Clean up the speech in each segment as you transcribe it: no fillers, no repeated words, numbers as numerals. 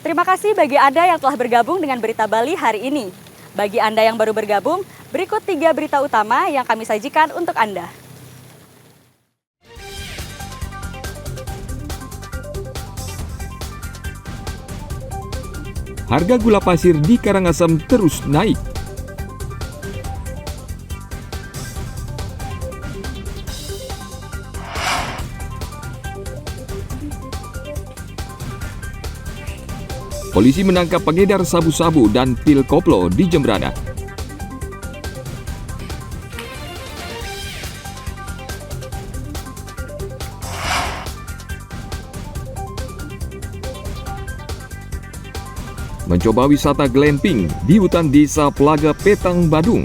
Terima kasih bagi Anda yang telah bergabung dengan Berita Bali hari ini. Bagi Anda yang baru bergabung, berikut 3 berita utama yang kami sajikan untuk Anda. Harga gula pasir di Karangasem terus naik. Polisi menangkap pengedar sabu-sabu dan pil koplo di Jembrana. Mencoba wisata glamping di hutan desa Pelaga Petang, Badung.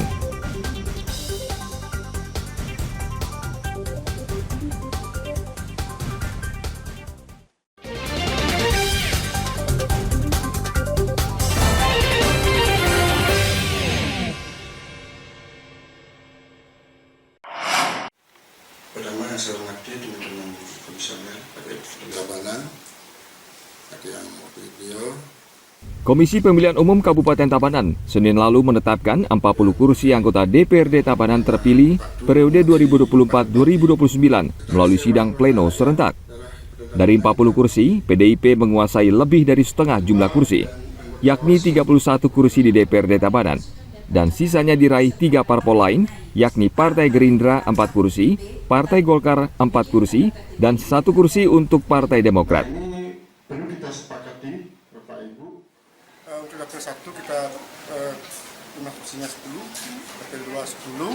Pertama yang saya hormati teman-teman komisioner Tabanan, yang wakil beliau. Komisi Pemilihan Umum Kabupaten Tabanan Senin lalu menetapkan 40 kursi anggota DPRD Tabanan terpilih periode 2024-2029 melalui sidang pleno serentak. Dari 40 kursi, PDIP menguasai lebih dari setengah jumlah kursi, yakni 31 kursi di DPRD Tabanan, dan sisanya diraih 3 parpol lain, yakni Partai Gerindra 4 kursi, Partai Golkar 4 kursi, dan 1 kursi untuk Partai Demokrat. Ini perlu kita sepakati, Bapak Ibu. Untuk dapil 1 kita jumlah kursinya 10, dapil 2 10,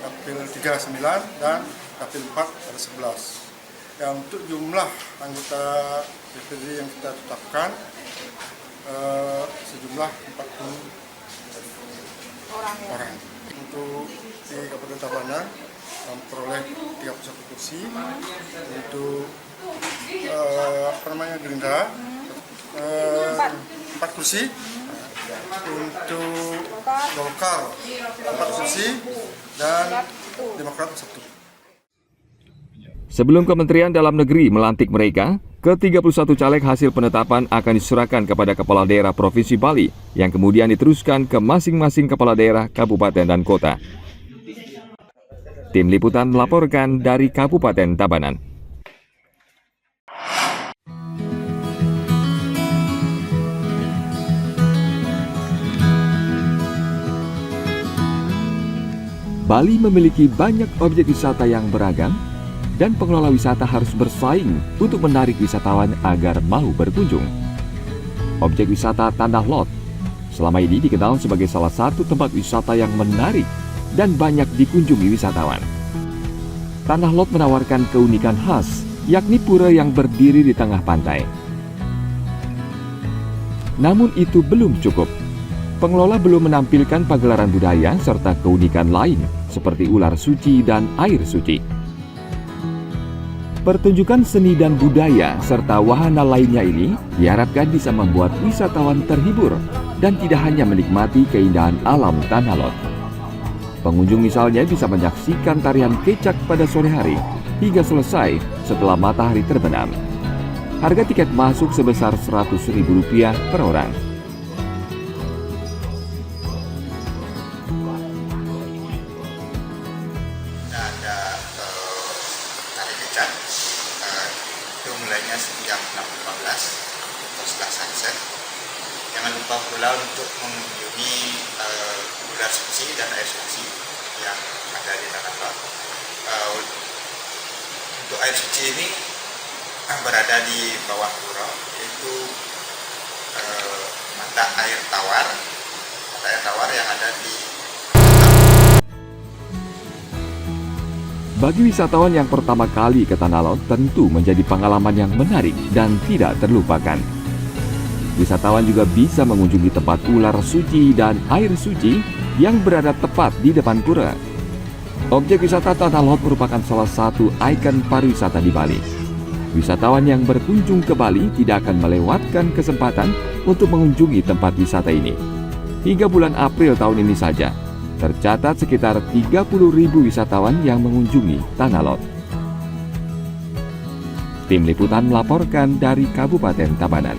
dapil 3 9, dan dapil 4 ada 11. Ya, untuk jumlah anggota DPRD yang kita tetapkan sejumlah 40 orang. Untuk di Kabupaten Tabanan memperoleh 31 kursi, untuk Gerindra 4 kursi, untuk Golkar 4 kursi, dan Demokrat 1. Sebelum Kementerian Dalam Negeri melantik mereka, ke-31 caleg hasil penetapan akan diserahkan kepada Kepala Daerah Provinsi Bali yang kemudian diteruskan ke masing-masing Kepala Daerah, Kabupaten, dan Kota. Tim Liputan melaporkan dari Kabupaten Tabanan. Bali memiliki banyak objek wisata yang beragam, dan pengelola wisata harus bersaing untuk menarik wisatawan agar mau berkunjung. Objek wisata Tanah Lot selama ini dikenal sebagai salah satu tempat wisata yang menarik dan banyak dikunjungi wisatawan. Tanah Lot menawarkan keunikan khas, yakni pura yang berdiri di tengah pantai. Namun itu belum cukup. Pengelola belum menampilkan pagelaran budaya serta keunikan lain seperti ular suci dan air suci. Pertunjukan seni dan budaya serta wahana lainnya ini diharapkan bisa membuat wisatawan terhibur dan tidak hanya menikmati keindahan alam Tanah Lot. Pengunjung misalnya bisa menyaksikan tarian kecak pada sore hari hingga selesai setelah matahari terbenam. Harga tiket masuk sebesar Rp100.000 per orang. Itu mulainya jam 6.15 setelah sunset. Jangan lupa pula untuk mengunjungi ular suci dan air suci yang ada di Tanah Lot. Untuk air suci ini berada di bawah pura, yaitu mata air tawar yang ada di. Bagi wisatawan yang pertama kali ke Tanah Lot tentu menjadi pengalaman yang menarik dan tidak terlupakan. Wisatawan juga bisa mengunjungi tempat ular suci dan air suci yang berada tepat di depan pura. Objek wisata Tanah Lot merupakan salah satu ikon pariwisata di Bali. Wisatawan yang berkunjung ke Bali tidak akan melewatkan kesempatan untuk mengunjungi tempat wisata ini. Hingga bulan April tahun ini saja, tercatat sekitar 30.000 wisatawan yang mengunjungi Tanah Lot. Tim Liputan melaporkan dari Kabupaten Tabanan.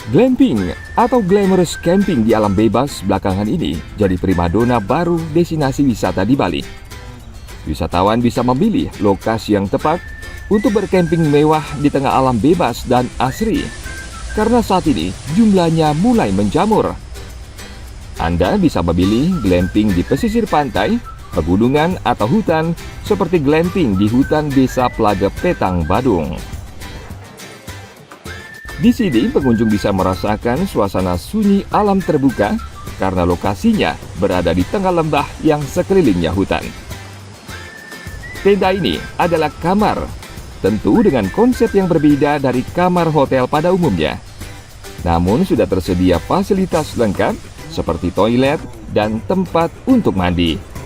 Glamping atau glamorous camping di alam bebas belakangan ini jadi primadona baru destinasi wisata di Bali. Wisatawan bisa memilih lokasi yang tepat untuk bercamping mewah di tengah alam bebas dan asri. Karena saat ini jumlahnya mulai menjamur. Anda bisa memilih glamping di pesisir pantai, pegunungan atau hutan seperti glamping di hutan Desa Plaga Petang, Badung. Di sini pengunjung bisa merasakan suasana sunyi alam terbuka karena lokasinya berada di tengah lembah yang sekelilingnya hutan. Tenda ini adalah kamar, tentu dengan konsep yang berbeda dari kamar hotel pada umumnya. Namun sudah tersedia fasilitas lengkap seperti toilet dan tempat untuk mandi.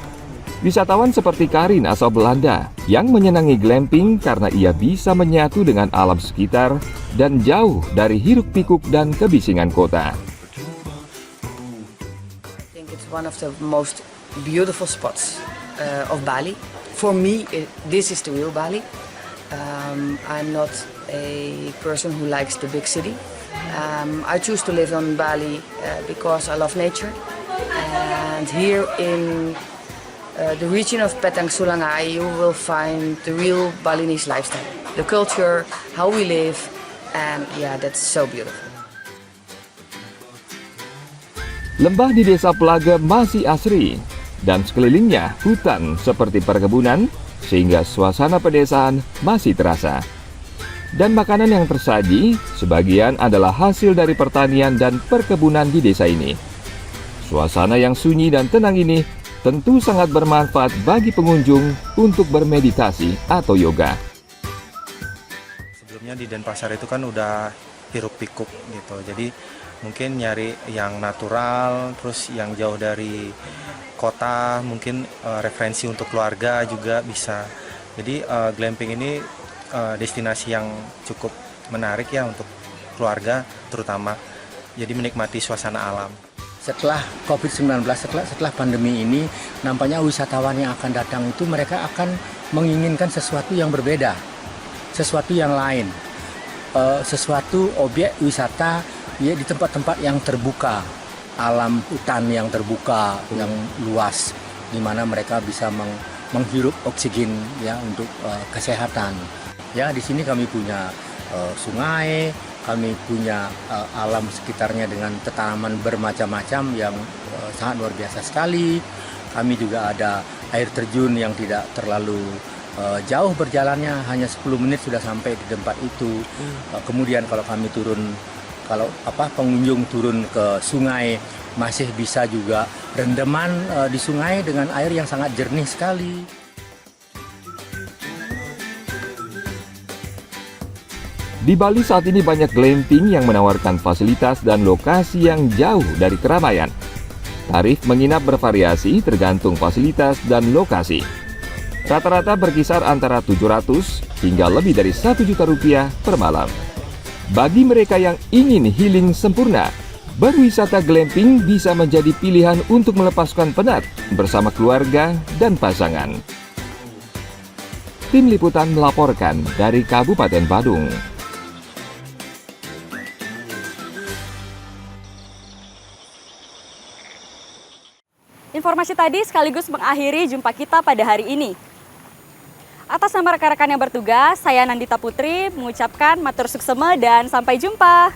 Wisatawan seperti Karin asal Belanda yang menyenangi glamping karena ia bisa menyatu dengan alam sekitar dan jauh dari hiruk-pikuk dan kebisingan kota. I think it's one of the most beautiful spots of Bali. For me, this is the real Bali. I'm not a person who likes the big city. I choose to live on Bali because I love nature. And here in the region of Petang Sulangai, you will find the real Balinese lifestyle, the culture, how we live, and yeah, that's so beautiful. Lembah di Desa Plaga masih asri dan sekelilingnya hutan seperti perkebunan sehingga suasana pedesaan masih terasa. Dan makanan yang tersaji sebagian adalah hasil dari pertanian dan perkebunan di desa ini. Suasana yang sunyi dan tenang ini tentu sangat bermanfaat bagi pengunjung untuk bermeditasi atau yoga. Sebelumnya di Denpasar itu kan udah hiruk-pikuk gitu, jadi mungkin nyari yang natural, terus yang jauh dari kota, mungkin referensi untuk keluarga juga bisa. Jadi glamping ini destinasi yang cukup menarik ya untuk keluarga terutama, jadi menikmati suasana alam. Setelah COVID-19, setelah pandemi ini, nampaknya wisatawan yang akan datang itu mereka akan menginginkan sesuatu yang berbeda, sesuatu yang lain, sesuatu objek wisata ya di tempat-tempat yang terbuka, alam hutan yang terbuka, yang luas, di mana mereka bisa menghirup oksigen ya untuk kesehatan. Ya di sini kami punya sungai. Kami punya alam sekitarnya dengan tanaman bermacam-macam yang sangat luar biasa sekali. Kami juga ada air terjun yang tidak terlalu jauh berjalannya, hanya 10 menit sudah sampai di tempat itu. Kemudian kalau kami pengunjung turun ke sungai, masih bisa juga rendeman di sungai dengan air yang sangat jernih sekali. Di Bali saat ini banyak glamping yang menawarkan fasilitas dan lokasi yang jauh dari keramaian. Tarif menginap bervariasi tergantung fasilitas dan lokasi. Rata-rata berkisar antara 700 hingga lebih dari 1 juta rupiah per malam. Bagi mereka yang ingin healing sempurna, berwisata glamping bisa menjadi pilihan untuk melepaskan penat bersama keluarga dan pasangan. Tim Liputan melaporkan dari Kabupaten Badung. Informasi tadi sekaligus mengakhiri jumpa kita pada hari ini. Atas nama rekan-rekan yang bertugas, saya Nandita Putri mengucapkan matur suksema dan sampai jumpa.